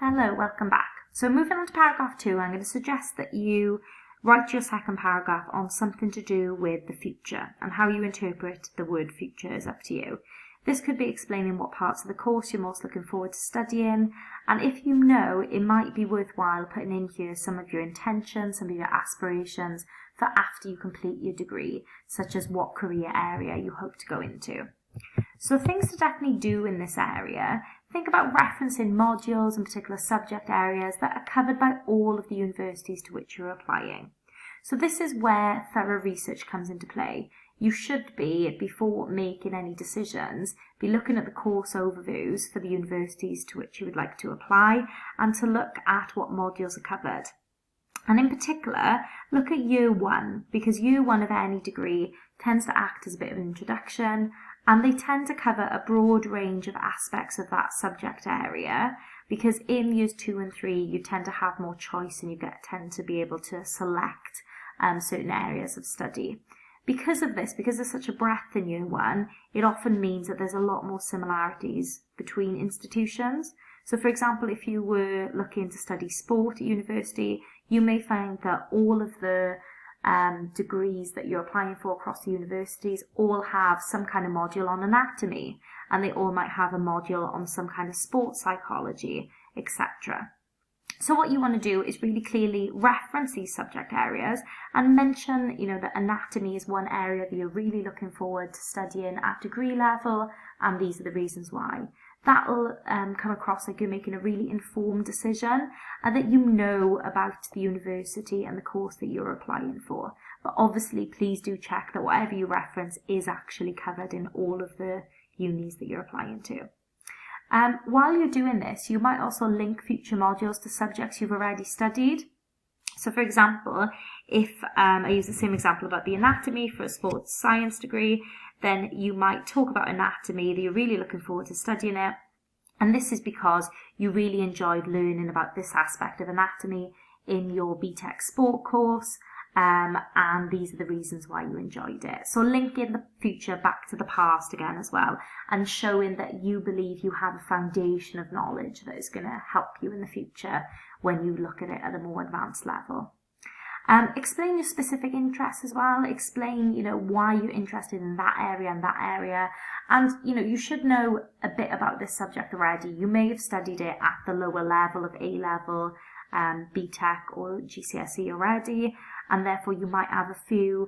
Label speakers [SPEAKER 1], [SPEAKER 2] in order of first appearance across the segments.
[SPEAKER 1] Hello, welcome back. So moving on to paragraph 2, I'm going to suggest that you write your second paragraph on something to do with the future, and how you interpret the word future is up to you. This could be explaining what parts of the course you're most looking forward to studying, and if you know, it might be worthwhile putting in here some of your intentions, some of your aspirations for after you complete your degree, such as what career area you hope to go into. So things to definitely do in this area: think about referencing modules and particular subject areas that are covered by all of the universities to which you're applying. So this is where thorough research comes into play. You should be, before making any decisions, be looking at the course overviews for the universities to which you would like to apply, and to look at what modules are covered. And in particular, look at year 1, because year 1 of any degree tends to act as a bit of an introduction, and they tend to cover a broad range of aspects of that subject area, because in years 2 and 3 you tend to have more choice and you tend to be able to select certain areas of study. Because of this, because there's such a breadth in year 1, it often means that there's a lot more similarities between institutions. So for example, if you were looking to study sport at university, you may find that all of the degrees that you're applying for across the universities all have some kind of module on anatomy, and they all might have a module on some kind of sports psychology, etc. So what you want to do is really clearly reference these subject areas and mention, that anatomy is one area that you're really looking forward to studying at degree level, and these are the reasons why. That'll come across like you're making a really informed decision, and that you know about the university and the course that you're applying for. But obviously, please do check that whatever you reference is actually covered in all of the unis that you're applying to. While you're doing this, you might also link future modules to subjects you've already studied. So for example, if I use the same example about the anatomy for a sports science degree, then you might talk about anatomy, that you're really looking forward to studying it. And this is because you really enjoyed learning about this aspect of anatomy in your BTEC sport course, and these are the reasons why you enjoyed it. So linking the future back to the past again as well, and showing that you believe you have a foundation of knowledge that is going to help you in the future when you look at it at a more advanced level. Explain your specific interests as well. Explain, why you're interested in that area and that area. And, you should know a bit about this subject already. You may have studied it at the lower level of A-level, BTEC or GCSE already, and therefore you might have a few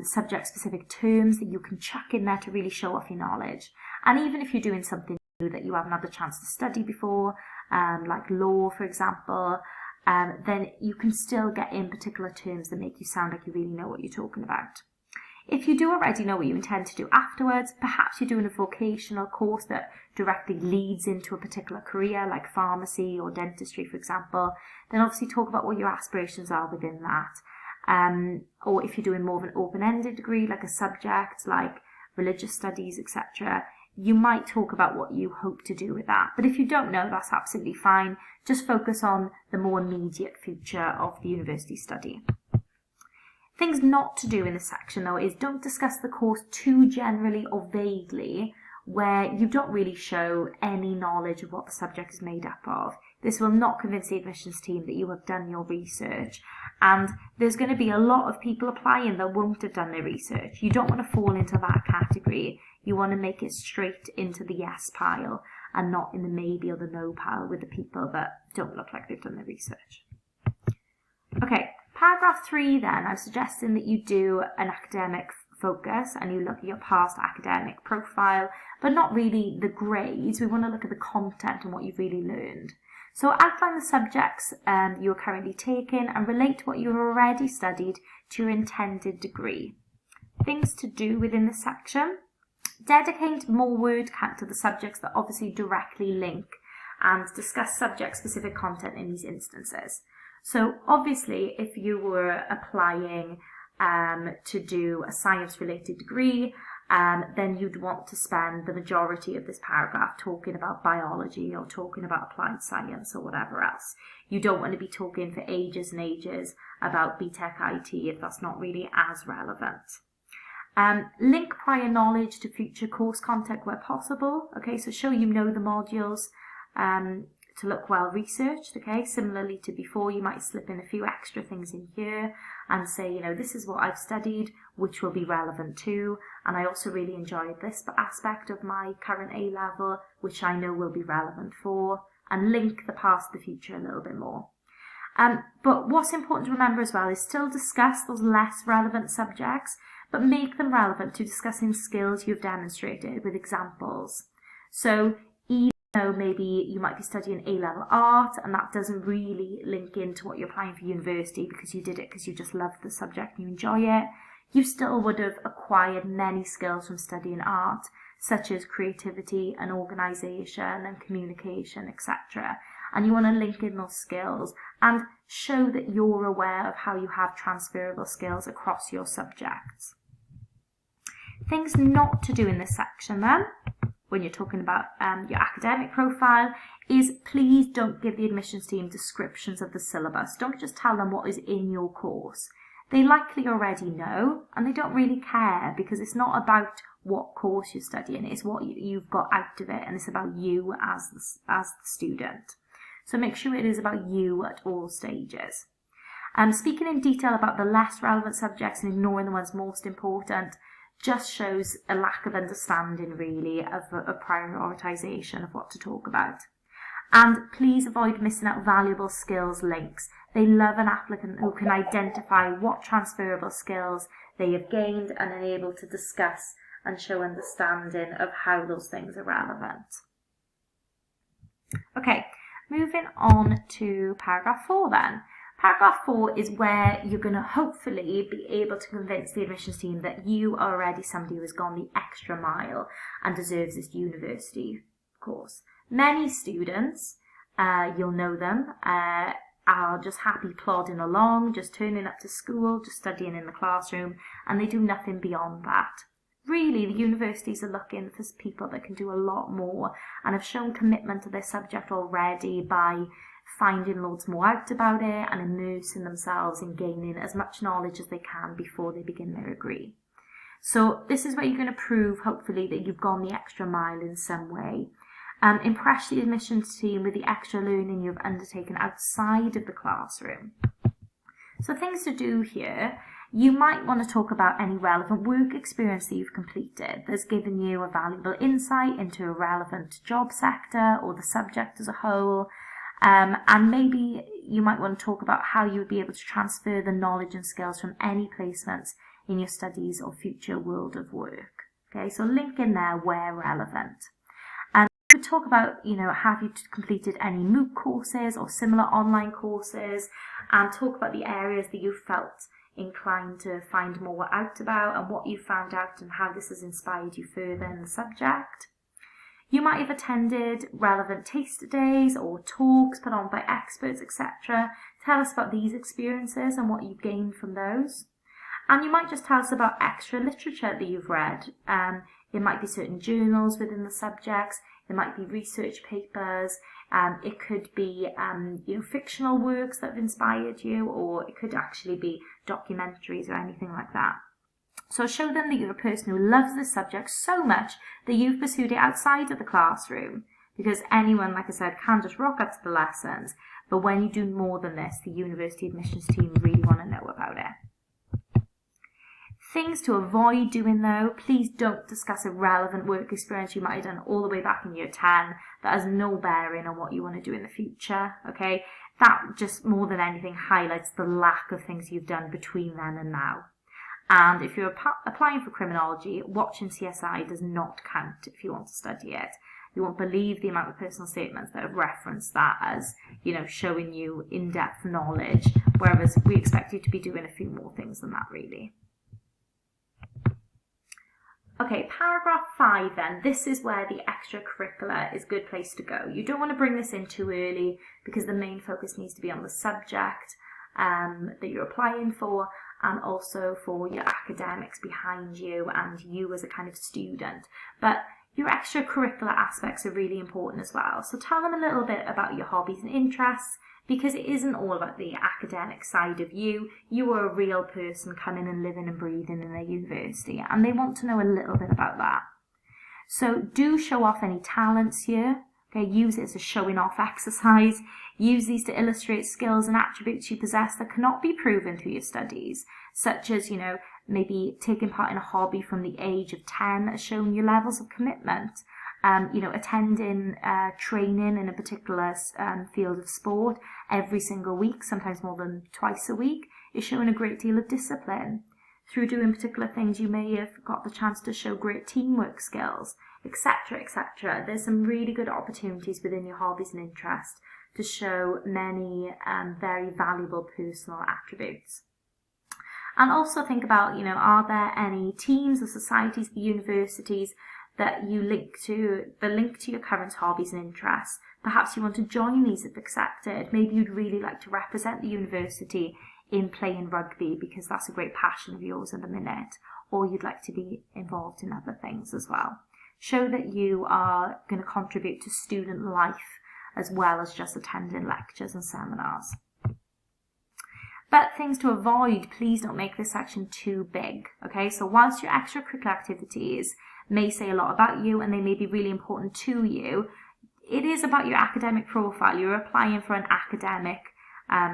[SPEAKER 1] subject-specific terms that you can chuck in there to really show off your knowledge. And even if you're doing something new that you haven't had the chance to study before, like law, for example, then you can still get in particular terms that make you sound like you really know what you're talking about. If you do already know what you intend to do afterwards, perhaps you're doing a vocational course that directly leads into a particular career, like pharmacy or dentistry, for example, then obviously talk about what your aspirations are within that. Or if you're doing more of an open-ended degree, like a subject like religious studies, etc., you might talk about what you hope to do with that. But if you don't know, that's absolutely fine. Just focus on the more immediate future of the university study. Things not to do in this section, though, is don't discuss the course too generally or vaguely, where you don't really show any knowledge of what the subject is made up of. This will not convince the admissions team that you have done your research, and there's going to be a lot of people applying that won't have done their research. You don't want to fall into that category. You want to make it straight into the yes pile and not in the maybe or the no pile with the people that don't look like they've done their research. Okay, paragraph 3 then, I'm suggesting that you do an academic focus and you look at your past academic profile, but not really the grades. We want to look at the content and what you've really learned. So outline the subjects you're currently taking and relate what you've already studied to your intended degree. Things to do within this section: dedicate more word count to the subjects that obviously directly link, and discuss subject-specific content in these instances. So obviously, if you were applying to do a science-related degree, then you'd want to spend the majority of this paragraph talking about biology or talking about applied science or whatever else. You don't want to be talking for ages and ages about BTEC IT if that's not really as relevant. Link prior knowledge to future course content where possible. Okay, so show you know the modules to look well researched, okay? Similarly to before, you might slip in a few extra things in here and say, you know, this is what I've studied, which will be relevant too, and I also really enjoyed this aspect of my current A-level, which I know will be relevant for, and link the past to the future a little bit more. But what's important to remember as well is still discuss those less relevant subjects, but make them relevant to discussing skills you've demonstrated with examples. So even though maybe you might be studying A-level art and that doesn't really link into what you're applying for university because you did it because you just love the subject and you enjoy it, you still would have acquired many skills from studying art, such as creativity and organisation and communication, etc. And you want to link in those skills and show that you're aware of how you have transferable skills across your subjects. Things not to do in this section then, when you're talking about your academic profile, is please don't give the admissions team descriptions of the syllabus. Don't just tell them what is in your course. They likely already know, and they don't really care because it's not about what course you're studying, it's what you've got out of it, and it's about you as the student. So make sure it is about you at all stages. Speaking in detail about the less relevant subjects and ignoring the ones most important just shows a lack of understanding really of a prioritisation of what to talk about. And please avoid missing out valuable skills links. They love an applicant who can identify what transferable skills they have gained and are able to discuss and show understanding of how those things are relevant. Okay, moving on to paragraph 4 then. Paragraph 4 is where you're going to hopefully be able to convince the admissions team that you are already somebody who has gone the extra mile and deserves this university course. Many students, you'll know them, are just happy plodding along, just turning up to school, just studying in the classroom, and they do nothing beyond that. Really, the universities are looking for people that can do a lot more and have shown commitment to their subject already by finding loads more out about it and immersing themselves in gaining as much knowledge as they can before they begin their degree. So this is where you're going to prove, hopefully, that you've gone the extra mile in some way. Impress the admissions team with the extra learning you've undertaken outside of the classroom. So things to do here, you might want to talk about any relevant work experience that you've completed that's given you a valuable insight into a relevant job sector or the subject as a whole. And maybe you might want to talk about how you would be able to transfer the knowledge and skills from any placements in your studies or future world of work. Okay, so link in there where relevant. You could talk about, have you completed any MOOC courses or similar online courses, and talk about the areas that you felt inclined to find more out about and what you found out and how this has inspired you further in the subject. You might have attended relevant taster days or talks put on by experts, etc. Tell us about these experiences and what you've gained from those. And you might just tell us about extra literature that you've read. It might be certain journals within the subjects. It might be research papers. It could be fictional works that have inspired you, or it could actually be documentaries or anything like that. So show them that you're a person who loves this subject so much that you've pursued it outside of the classroom. Because anyone, like I said, can just rock up to the lessons. But when you do more than this, the university admissions team really want to know about it. Things to avoid doing though, please don't discuss a relevant work experience you might have done all the way back in year 10 that has no bearing on what you want to do in the future, okay? That just more than anything highlights the lack of things you've done between then and now. And if you're applying for criminology, watching CSI does not count if you want to study it. You won't believe the amount of personal statements that have referenced that as, showing you in-depth knowledge, whereas we expect you to be doing a few more things than that, really. Okay, paragraph 5 then. This is where the extracurricular is a good place to go. You don't want to bring this in too early because the main focus needs to be on the subject that you're applying for, and also for your academics behind you and you as a kind of student. But your extracurricular aspects are really important as well. So tell them a little bit about your hobbies and interests, because it isn't all about the academic side of you. You are a real person coming and living and breathing in a university, and they want to know a little bit about that. So do show off any talents here, Okay, use it as a showing off exercise. Use these to illustrate skills and attributes you possess that cannot be proven through your studies, such as, maybe taking part in a hobby from the age of 10 has shown your levels of commitment. Attending training in a particular field of sport every single week, sometimes more than twice a week, is showing a great deal of discipline. Through doing particular things, you may have got the chance to show great teamwork skills, etc., etc. There's some really good opportunities within your hobbies and interests to show many very valuable personal attributes. And also think about, are there any teams or societies, the universities that you link to your current hobbies and interests? Perhaps you want to join these if accepted. Maybe you'd really like to represent the university in playing rugby because that's a great passion of yours at the minute, or you'd like to be involved in other things as well. Show that you are going to contribute to student life as well as just attending lectures and seminars. But things to avoid, please don't make this section too big, okay? So whilst your extracurricular activities may say a lot about you and they may be really important to you, it is about your academic profile. You're applying for an academic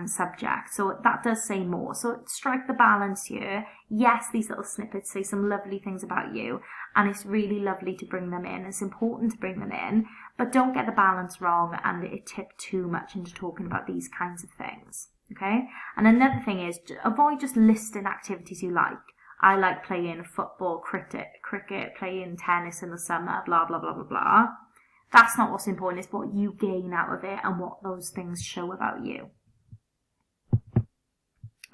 [SPEAKER 1] subject, so that does say more. So strike the balance here. Yes, these little snippets say some lovely things about you, and it's really lovely to bring them in. It's important to bring them in, but don't get the balance wrong and it tip too much into talking about these kinds of things. Okay? And another thing is, avoid just listing activities you like. I like playing football, cricket, playing tennis in the summer, blah, blah, blah, blah, blah. That's not what's important. It's what you gain out of it and what those things show about you.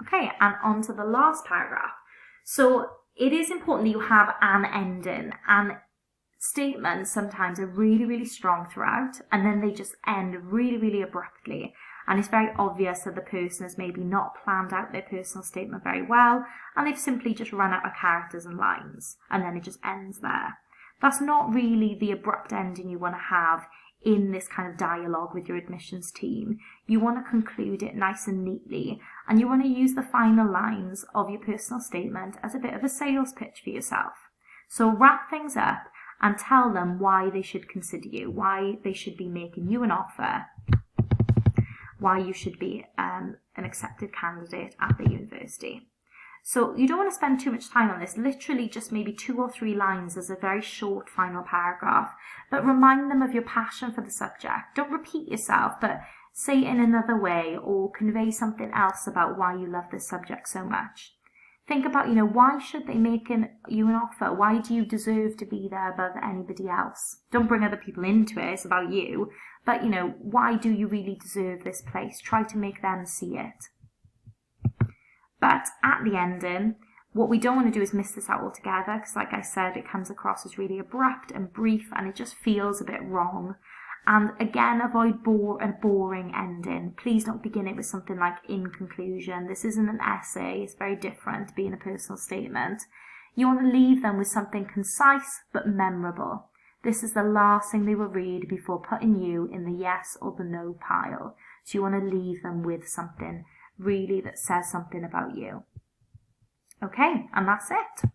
[SPEAKER 1] Okay, and on to the last paragraph. So it is important that you have an ending, and statements sometimes are really, really strong throughout, and then they just end really, really abruptly. And it's very obvious that the person has maybe not planned out their personal statement very well, and they've simply just run out of characters and lines, and then it just ends there. That's not really the abrupt ending you want to have in this kind of dialogue with your admissions team. You want to conclude it nice and neatly, and you want to use the final lines of your personal statement as a bit of a sales pitch for yourself. So wrap things up and tell them why they should consider you, why they should be making you an offer, why you should be an accepted candidate at the university. So you don't want to spend too much time on this, literally just maybe 2 or 3 lines as a very short final paragraph, but remind them of your passion for the subject. Don't repeat yourself, but say it in another way or convey something else about why you love this subject so much. Think about, why should they make you an offer? Why do you deserve to be there above anybody else? Don't bring other people into it, it's about you. But, why do you really deserve this place? Try to make them see it. But at the ending, what we don't want to do is miss this out altogether, because like I said, it comes across as really abrupt and brief, and it just feels a bit wrong. And again, avoid a boring ending. Please don't begin it with something like in conclusion. This isn't an essay, it's very different to being a personal statement. You want to leave them with something concise but memorable. This is the last thing they will read before putting you in the yes or the no pile. So you want to leave them with something really that says something about you. Okay, and that's it.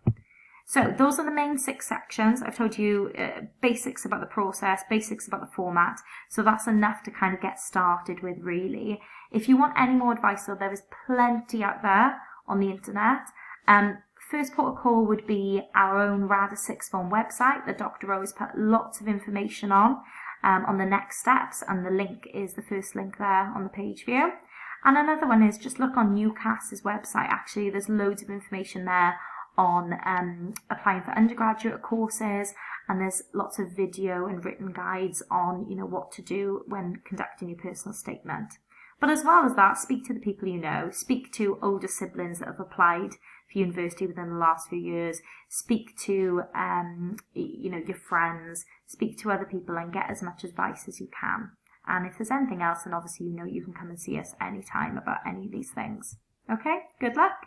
[SPEAKER 1] So those are the main 6 sections. I've told you basics about the process, basics about the format. So that's enough to kind of get started with, really. If you want any more advice, though, there is plenty out there on the internet. First port of call would be our own RADA 6th Form website that Dr. O has put lots of information on the next steps, and the link is the first link there on the page view. And another one is just look on UCAS's website. Actually, there's loads of information there on applying for undergraduate courses, and there's lots of video and written guides on what to do when conducting your personal statement. But as well as that, speak to the people you know, speak to older siblings that have applied for university within the last few years, speak to your friends, speak to other people and get as much advice as you can. And if there's anything else, then obviously you can come and see us anytime about any of these things. Okay, good luck.